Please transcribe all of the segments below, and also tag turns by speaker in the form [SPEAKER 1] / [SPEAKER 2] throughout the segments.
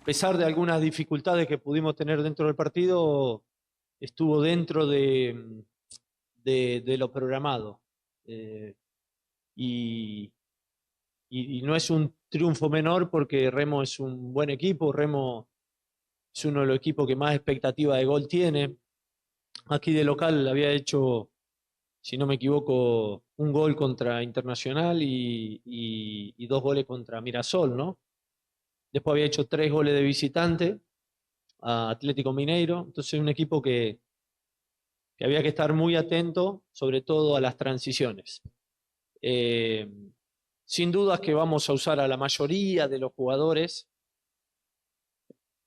[SPEAKER 1] pesar de algunas dificultades que pudimos tener dentro del partido, estuvo dentro de lo programado. Y no es un triunfo menor porque Remo es un buen equipo. Remo es uno de los equipos que más expectativa de gol tiene. Aquí de local había hecho, si no me equivoco, un gol contra Internacional y 2 goles contra Mirasol, ¿no? Después había hecho 3 goles de visitante a Atlético Mineiro. Entonces un equipo que había que estar muy atento, sobre todo a las transiciones. Sin dudas que vamos a usar a la mayoría de los jugadores.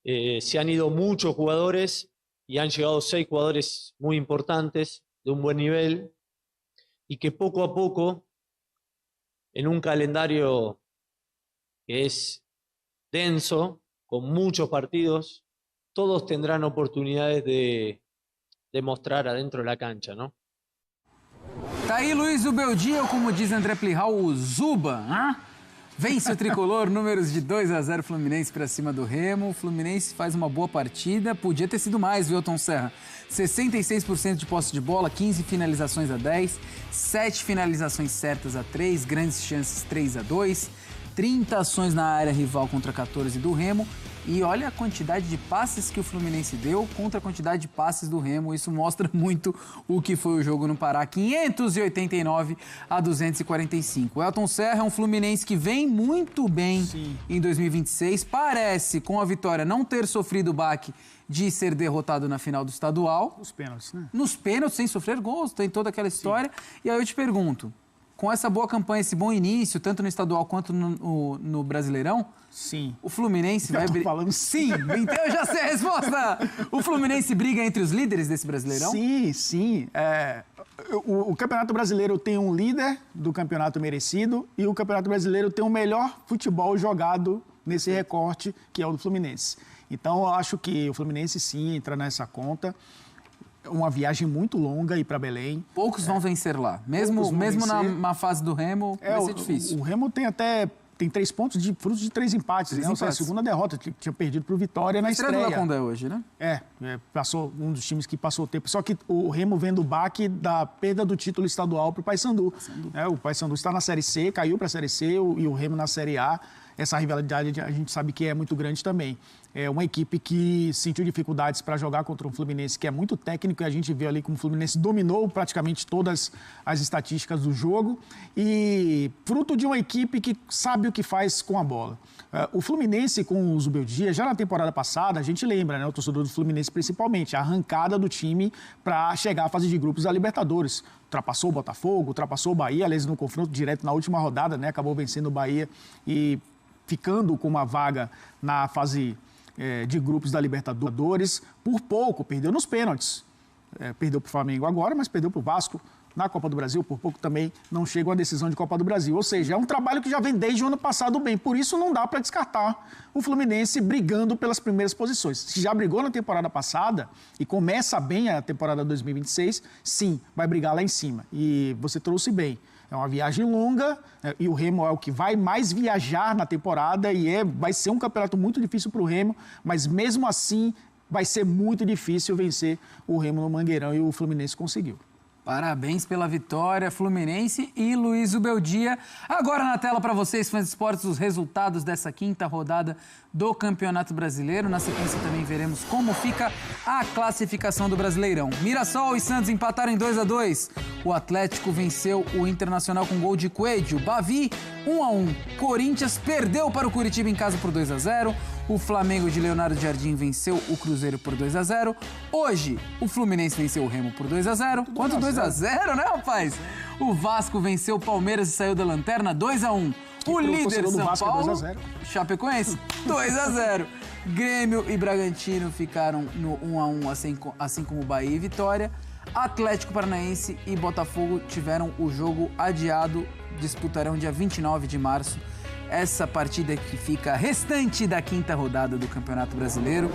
[SPEAKER 1] Se han ido muchos jugadores y han llegado 6 jugadores muy importantes, de un buen nivel, y que poco a poco, en un calendario que es denso, con muchos partidos, todos tendrán oportunidades de mostrar adentro de la cancha, ¿no?
[SPEAKER 2] Tá aí Luiz Ubeldia, ou como diz André Plihal, o Zuba, hein? Vence o tricolor, números de 2-0 Fluminense para cima do Remo. O Fluminense faz uma boa partida, podia ter sido mais, viu, Tom Serra? 66% de posse de bola, 15 finalizações a 10, 7 finalizações certas a 3, grandes chances 3-2, 30 ações na área rival contra 14 do Remo. E olha a quantidade de passes que o Fluminense deu contra a quantidade de passes do Remo. Isso mostra muito o que foi o jogo no Pará. 589-245. O Elton Serra é um Fluminense que vem muito bem em 2026. Parece, com a vitória, não ter sofrido o baque de ser derrotado na final do estadual.
[SPEAKER 3] Nos pênaltis, né?
[SPEAKER 2] Nos pênaltis, sem sofrer gols, tem toda aquela história. E aí eu te pergunto, com essa boa campanha, esse bom início, tanto no estadual quanto no Brasileirão,
[SPEAKER 3] sim,
[SPEAKER 2] o Fluminense vai brigar.
[SPEAKER 3] falando
[SPEAKER 2] sim, então eu já sei a resposta. O Fluminense briga entre os líderes desse Brasileirão?
[SPEAKER 3] Sim, sim. O Campeonato Brasileiro tem um líder do campeonato merecido e o Campeonato Brasileiro tem o melhor futebol jogado nesse recorte, que é o do Fluminense. Então, eu acho que o Fluminense, sim, entra nessa conta. Uma viagem muito longa ir para Belém.
[SPEAKER 2] Poucos vão vencer lá. Mesmo na fase do Remo, vai ser difícil.
[SPEAKER 3] O Remo tem 3 pontos de frutos de 3 empates. Né? A segunda derrota, tinha perdido para o Vitória na estreia.
[SPEAKER 2] Estreia do Condé hoje, né?
[SPEAKER 3] Passou um dos times que passou o tempo. Só que o Remo vendo o baque da perda do título estadual para o Paysandu. O Paysandu está na Série C, caiu para a Série C e o Remo na Série A. Essa rivalidade a gente sabe que é muito grande também. É uma equipe que sentiu dificuldades para jogar contra um Fluminense que é muito técnico e a gente vê ali como o Fluminense dominou praticamente todas as estatísticas do jogo e fruto de uma equipe que sabe o que faz com a bola. O Fluminense com o Zubeldia, já na temporada passada, a gente lembra, né, o torcedor do Fluminense principalmente, a arrancada do time para chegar à fase de grupos da Libertadores. Ultrapassou o Botafogo, ultrapassou o Bahia, aliás, no confronto direto na última rodada, né, acabou vencendo o Bahia e ficando com uma vaga na fase de grupos da Libertadores. Por pouco, perdeu nos pênaltis. Perdeu para o Flamengo agora, mas perdeu para o Vasco na Copa do Brasil. Por pouco também não chega a decisão de Copa do Brasil. Ou seja, é um trabalho que já vem desde o ano passado bem. Por isso não dá para descartar o Fluminense brigando pelas primeiras posições. Se já brigou na temporada passada e começa bem a temporada 2026, sim, vai brigar lá em cima. E você trouxe bem. É uma viagem longa e o Remo é o que vai mais viajar na temporada e vai ser um campeonato muito difícil para o Remo, mas mesmo assim vai ser muito difícil vencer o Remo no Mangueirão e o Fluminense conseguiu.
[SPEAKER 2] Parabéns pela vitória, Fluminense e Luiz Ubeldia. Agora na tela para vocês, fãs de esportes, os resultados dessa 5ª rodada do Campeonato Brasileiro. Na sequência também veremos como fica a classificação do Brasileirão. Mirassol e Santos empataram em 2-2. O Atlético venceu o Internacional com gol de Coelho. Bavi, 1-1. Corinthians perdeu para o Curitiba em casa por 2-0. O Flamengo de Leonardo Jardim venceu o Cruzeiro por 2-0. Hoje, o Fluminense venceu o Remo por 2-0. Quanto 2-0, né, rapaz? O Vasco venceu o Palmeiras e saiu da lanterna 2-1. O líder São Paulo, Chapecoense, 2-0. Grêmio e Bragantino ficaram no 1-1, assim como Bahia e Vitória. Atlético Paranaense e Botafogo tiveram o jogo adiado, disputarão dia 29 de março. Essa partida que fica restante da 5ª rodada do Campeonato Brasileiro.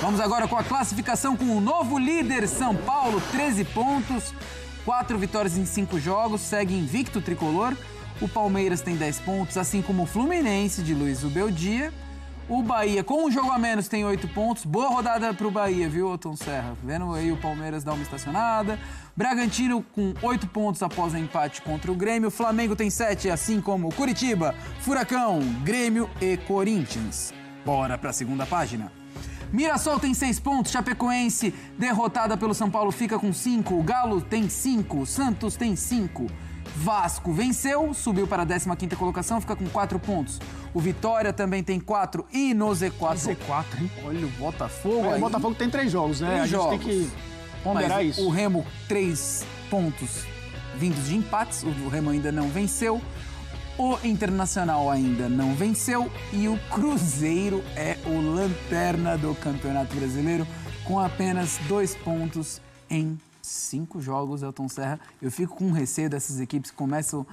[SPEAKER 2] Vamos agora com a classificação com o novo líder São Paulo, 13 pontos, 4 vitórias em 5 jogos, segue invicto tricolor. O Palmeiras tem 10 pontos, assim como o Fluminense de Luiz Ubeldia. O Bahia, com um jogo a menos, tem 8 pontos. Boa rodada pro Bahia, viu, Otton Serra? Vendo aí o Palmeiras dar uma estacionada. Bragantino com 8 pontos após o empate contra o Grêmio. Flamengo tem 7, assim como Curitiba, Furacão, Grêmio e Corinthians. Bora pra segunda página. Mirassol tem 6 pontos, Chapecoense derrotada pelo São Paulo fica com 5, Galo tem 5, Santos tem 5. Vasco venceu, subiu para a 15ª colocação, fica com 4 pontos. O Vitória também tem 4 e no Z4...
[SPEAKER 3] Z4, hein?
[SPEAKER 2] Olha o Botafogo aí.
[SPEAKER 3] O Botafogo tem 3 jogos, né?
[SPEAKER 2] 3
[SPEAKER 3] a gente
[SPEAKER 2] jogos.
[SPEAKER 3] tem que ponderar
[SPEAKER 2] Mas
[SPEAKER 3] isso.
[SPEAKER 2] o Remo, 3 pontos vindos de empates, o Remo ainda não venceu. O Internacional ainda não venceu e o Cruzeiro é o lanterna do Campeonato Brasileiro com apenas 2 pontos em 5 jogos, Elton Serra. Eu fico com receio dessas equipes que começam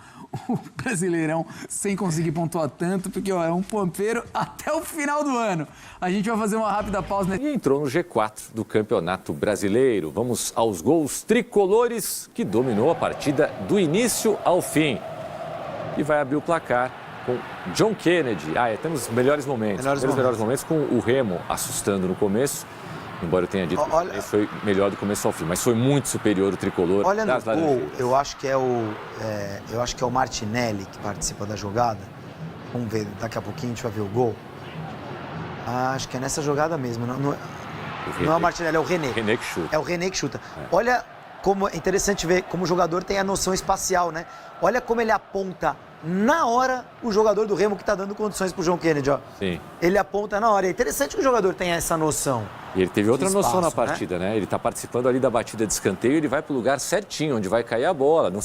[SPEAKER 2] o Brasileirão sem conseguir pontuar tanto, porque ó, é um pompeiro até o final do ano. A gente vai fazer uma rápida pausa.
[SPEAKER 4] E entrou no G4 do Campeonato Brasileiro. Vamos aos gols tricolores, que dominou a partida do início ao fim. E vai abrir o placar com John Kennedy. Temos os melhores momentos. Melhores momentos com o Remo assustando no começo. Embora eu tenha dito que foi melhor do começo ao fim, mas foi muito superior o tricolor.
[SPEAKER 5] Olha no gol, eu acho que é o Martinelli que participa da jogada. Vamos ver, daqui a pouquinho a gente vai ver o gol. Acho que é nessa jogada mesmo. Não é o Martinelli, é o René.
[SPEAKER 4] René que chuta.
[SPEAKER 5] É o René que chuta. Olha como é interessante ver como o jogador tem a noção espacial, né? Olha como ele aponta na hora o jogador do Remo que está dando condições para o John Kennedy, ó. Sim. Ele aponta na hora. É interessante que o jogador tenha essa noção.
[SPEAKER 4] E ele teve outra noção na partida, né? Ele está participando ali da batida de escanteio, ele vai para o lugar certinho, onde vai cair a bola. Não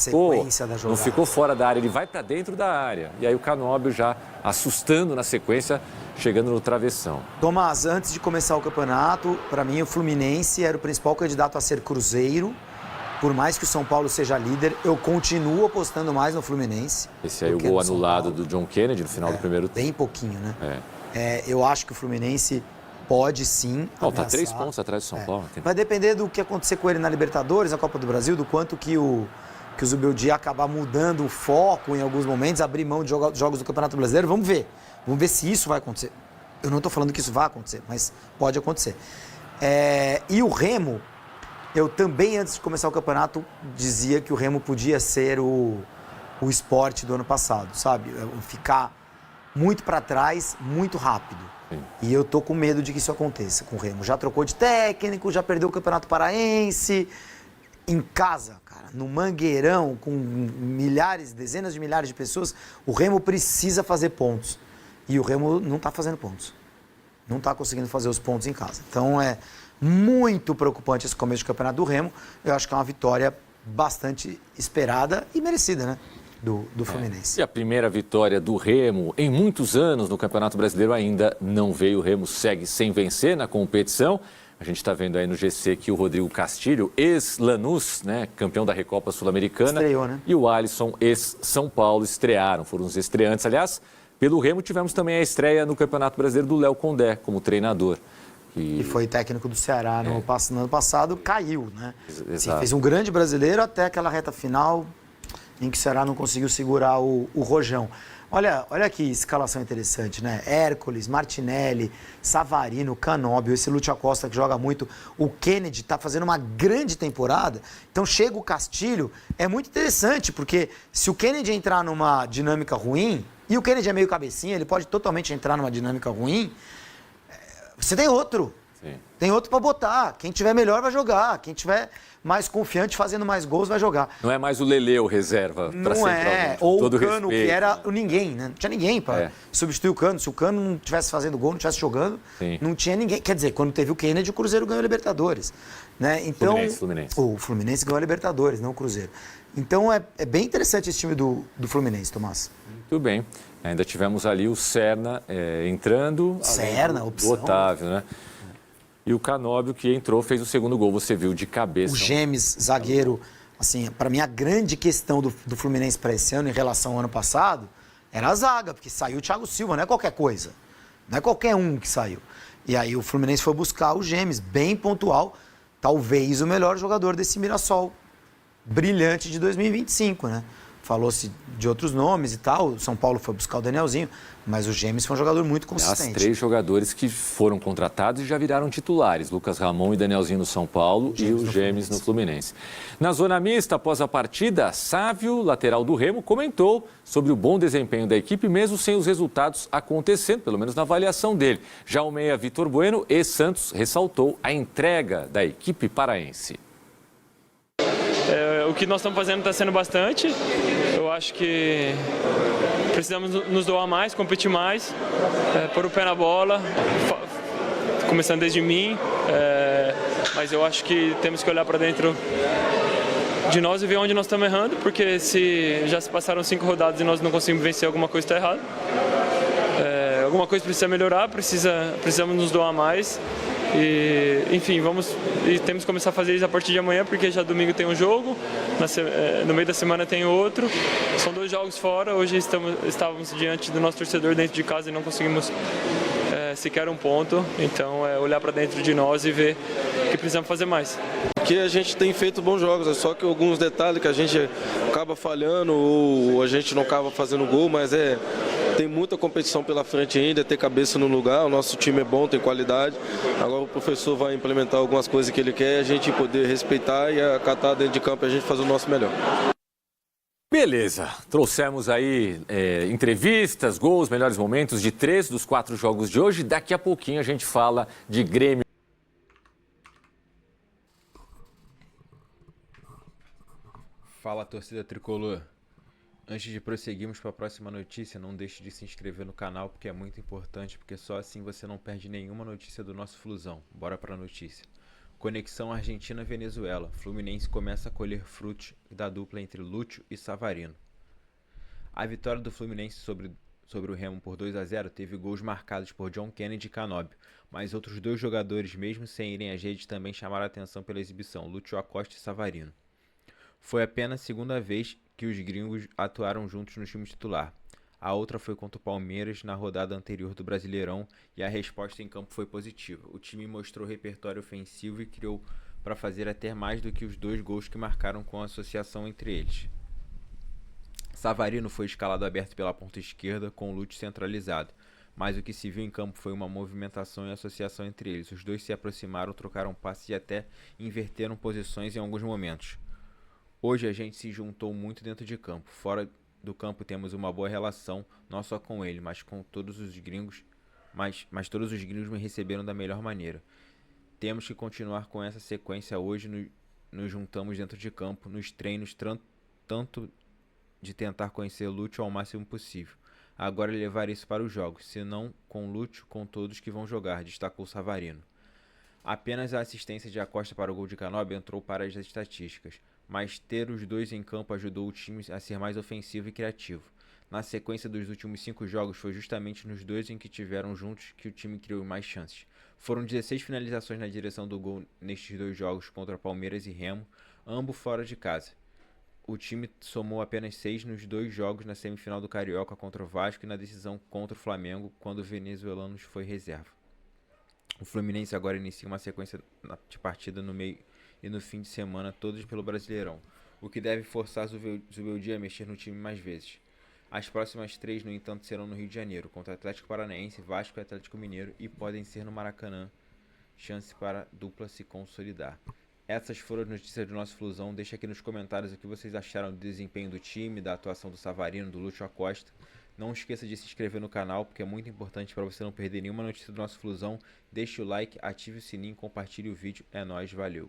[SPEAKER 4] ficou fora da área, ele vai para dentro da área. E aí o Canóbio já assustando na sequência, chegando no travessão.
[SPEAKER 5] Tomás, antes de começar o campeonato, para mim o Fluminense era o principal candidato a ser Cruzeiro. Por mais que o São Paulo seja líder, eu continuo apostando mais no Fluminense.
[SPEAKER 4] Esse aí é o gol anulado do John Kennedy no final do primeiro tempo.
[SPEAKER 5] Bem pouquinho, né? Eu acho que o Fluminense pode sim.
[SPEAKER 4] Está 3 pontos atrás do São Paulo.
[SPEAKER 5] Vai depender do que acontecer com ele na Libertadores, na Copa do Brasil, do quanto que o Zubeldia acabar mudando o foco em alguns momentos, abrir mão de jogos do Campeonato Brasileiro. Vamos ver. Vamos ver se isso vai acontecer. Eu não estou falando que isso vai acontecer, mas pode acontecer. E o Remo. Eu também, antes de começar o campeonato, dizia que o Remo podia ser o Sport do ano passado, sabe? Ficar muito para trás, muito rápido. Sim. E eu tô com medo de que isso aconteça com o Remo. Já trocou de técnico, já perdeu o Campeonato Paraense. Em casa, cara, no Mangueirão, com dezenas de milhares de pessoas, o Remo precisa fazer pontos. E o Remo não está fazendo pontos. Não está conseguindo fazer os pontos em casa. Então, muito preocupante esse começo de campeonato do Remo. Eu acho que é uma vitória bastante esperada e merecida, né? Do Fluminense.
[SPEAKER 4] E a primeira vitória do Remo em muitos anos no Campeonato Brasileiro ainda não veio. O Remo segue sem vencer na competição. A gente está vendo aí no GC que o Rodrigo Castilho, ex-Lanús, né, campeão da Recopa Sul-Americana,
[SPEAKER 5] estreou, né?
[SPEAKER 4] E o Alisson, ex-São Paulo, estrearam. Foram os estreantes. Aliás, pelo Remo tivemos também a estreia no Campeonato Brasileiro do Léo Condé como treinador.
[SPEAKER 5] Que foi técnico do Ceará no ano passado, caiu, né?
[SPEAKER 4] Exato.
[SPEAKER 5] Fez um grande brasileiro até aquela reta final em que o Ceará não conseguiu segurar o Rojão. Olha que escalação interessante, né? Hércules, Martinelli, Savarino, Canóbio, esse Lúcio Acosta que joga muito. O Kennedy está fazendo uma grande temporada. Então chega o Castilho, é muito interessante, porque se o Kennedy entrar numa dinâmica ruim, e o Kennedy é meio cabecinha, ele pode totalmente entrar numa dinâmica ruim, você tem outro. Sim. Tem outro para botar. Quem tiver melhor vai jogar. Quem tiver mais confiante, fazendo mais gols, vai jogar.
[SPEAKER 4] Não é mais o Lelê o reserva para centralmente.
[SPEAKER 5] Ou todo o Cano, respeito, que era o ninguém, né? Não tinha ninguém para substituir o Cano. Se o Cano não estivesse fazendo gol, não estivesse jogando, não tinha ninguém. Quer dizer, quando teve o Kennedy, o Cruzeiro ganhou a Libertadores. Né? Então,
[SPEAKER 4] Fluminense.
[SPEAKER 5] O Fluminense ganhou a Libertadores, não o Cruzeiro. Então, é bem interessante esse time do Fluminense, Tomás.
[SPEAKER 4] Muito bem. Ainda tivemos ali o Serna entrando.
[SPEAKER 5] Serna, opção.
[SPEAKER 4] O Otávio, né? E o Canóbio, que entrou, fez o segundo gol, você viu, de cabeça.
[SPEAKER 5] O Gemes, zagueiro, assim, para mim a grande questão do Fluminense para esse ano em relação ao ano passado era a zaga, porque saiu o Thiago Silva, não é qualquer coisa. Não é qualquer um que saiu. E aí o Fluminense foi buscar o Gemes, bem pontual, talvez o melhor jogador desse Mirassol brilhante de 2025, né? falou-se de outros nomes e tal. O São Paulo foi buscar o Danielzinho, mas o James foi um jogador muito consistente.
[SPEAKER 4] As 3 jogadores que foram contratados e já viraram titulares. Lucas Ramon e Danielzinho no São Paulo e o James no Fluminense. Na zona mista, após a partida, Sávio, lateral do Remo, comentou sobre o bom desempenho da equipe, mesmo sem os resultados acontecendo, pelo menos na avaliação dele. Já o meia Vitor Bueno e Santos ressaltou a entrega da equipe paraense.
[SPEAKER 6] O que nós estamos fazendo está sendo bastante. Eu acho que precisamos nos doar mais, competir mais, pôr o pé na bola, começando desde mim. Mas eu acho que temos que olhar para dentro de nós e ver onde nós estamos errando, porque se já se passaram 5 rodadas e nós não conseguimos vencer, alguma coisa está errada. Alguma coisa precisa melhorar, precisamos nos doar mais. E, enfim, temos que começar a fazer isso a partir de amanhã, porque já domingo tem um jogo, no meio da semana tem outro. São 2 jogos fora, hoje estávamos diante do nosso torcedor dentro de casa e não conseguimos sequer um ponto. Então, olhar para dentro de nós e ver que precisamos fazer mais.
[SPEAKER 7] Porque a gente tem feito bons jogos, é só que alguns detalhes que a gente acaba falhando ou a gente não acaba fazendo gol, mas tem muita competição pela frente ainda, é ter cabeça no lugar, o nosso time é bom, tem qualidade. Agora o professor vai implementar algumas coisas que ele quer, a gente poder respeitar e acatar dentro de campo e a gente fazer o nosso melhor.
[SPEAKER 4] Beleza, trouxemos aí entrevistas, gols, melhores momentos de 3 dos 4 jogos de hoje. Daqui a pouquinho a gente fala de Grêmio.
[SPEAKER 8] Fala, torcida tricolor. Antes de prosseguirmos para a próxima notícia, não deixe de se inscrever no canal, porque é muito importante, porque só assim você não perde nenhuma notícia do nosso Flusão. Bora para a notícia. Conexão Argentina-Venezuela. Fluminense começa a colher frutos da dupla entre Lúcio e Savarino. A vitória do Fluminense sobre o Remo por 2-0 teve gols marcados por John Kennedy e Canóbio, mas outros 2 jogadores, mesmo sem irem às redes, também chamaram a atenção pela exibição, Lúcio Acosta e Savarino. Foi apenas a segunda vez que os gringos atuaram juntos no time titular. A outra foi contra o Palmeiras na rodada anterior do Brasileirão e a resposta em campo foi positiva. O time mostrou repertório ofensivo e criou para fazer até mais do que os 2 gols que marcaram com a associação entre eles. Savarino foi escalado aberto pela ponta esquerda com o Lúcio centralizado, mas o que se viu em campo foi uma movimentação e associação entre eles. Os 2 se aproximaram, trocaram passes e até inverteram posições em alguns momentos. Hoje a gente se juntou muito dentro de campo. Fora do campo temos uma boa relação, não só com ele, mas com todos os gringos. Mas todos os gringos me receberam da melhor maneira. Temos que continuar com essa sequência hoje. Nos juntamos dentro de campo, nos treinos, tanto de tentar conhecer Lúcio ao máximo possível. Agora levar isso para os jogos, se não com Lúcio, com todos que vão jogar, destacou Savarino. Apenas a assistência de Acosta para o gol de Canóbio entrou para as estatísticas, mas ter os 2 em campo ajudou o time a ser mais ofensivo e criativo. Na sequência dos últimos 5 jogos, foi justamente nos 2 em que tiveram juntos que o time criou mais chances. Foram 16 finalizações na direção do gol nestes 2 jogos contra Palmeiras e Remo, ambos fora de casa. O time somou apenas 6 nos 2 jogos na semifinal do Carioca contra o Vasco e na decisão contra o Flamengo, quando o venezuelano foi reserva. O Fluminense agora inicia uma sequência de partida no meio e no fim de semana, todos pelo Brasileirão, o que deve forçar Zubeldia a mexer no time mais vezes. As próximas 3, no entanto, serão no Rio de Janeiro, contra Atlético Paranaense, Vasco e Atlético Mineiro, e podem ser no Maracanã, chance para a dupla se consolidar. Essas foram as notícias do nosso Flusão. Deixa aqui nos comentários o que vocês acharam do desempenho do time, da atuação do Savarino, do Lúcio Acosta. Não esqueça de se inscrever no canal, porque é muito importante para você não perder nenhuma notícia do nosso Flusão. Deixe o like, ative o sininho, compartilhe o vídeo. É nóis, valeu!